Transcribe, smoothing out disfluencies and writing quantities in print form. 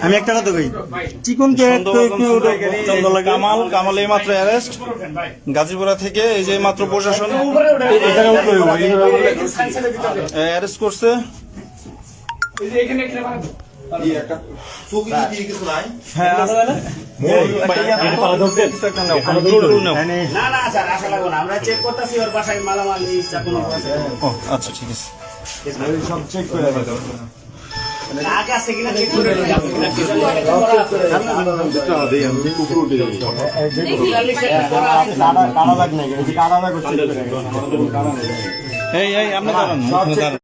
আমি একটা কথা কই, চিকন কামাল এই মাত্র অ্যারেস্ট গাজীপুরা থেকে, এই যে মাত্র প্রশাসন অ্যারেস্ট করছে। আচ্ছা ঠিক আছে, সব চেক করে এই আমরা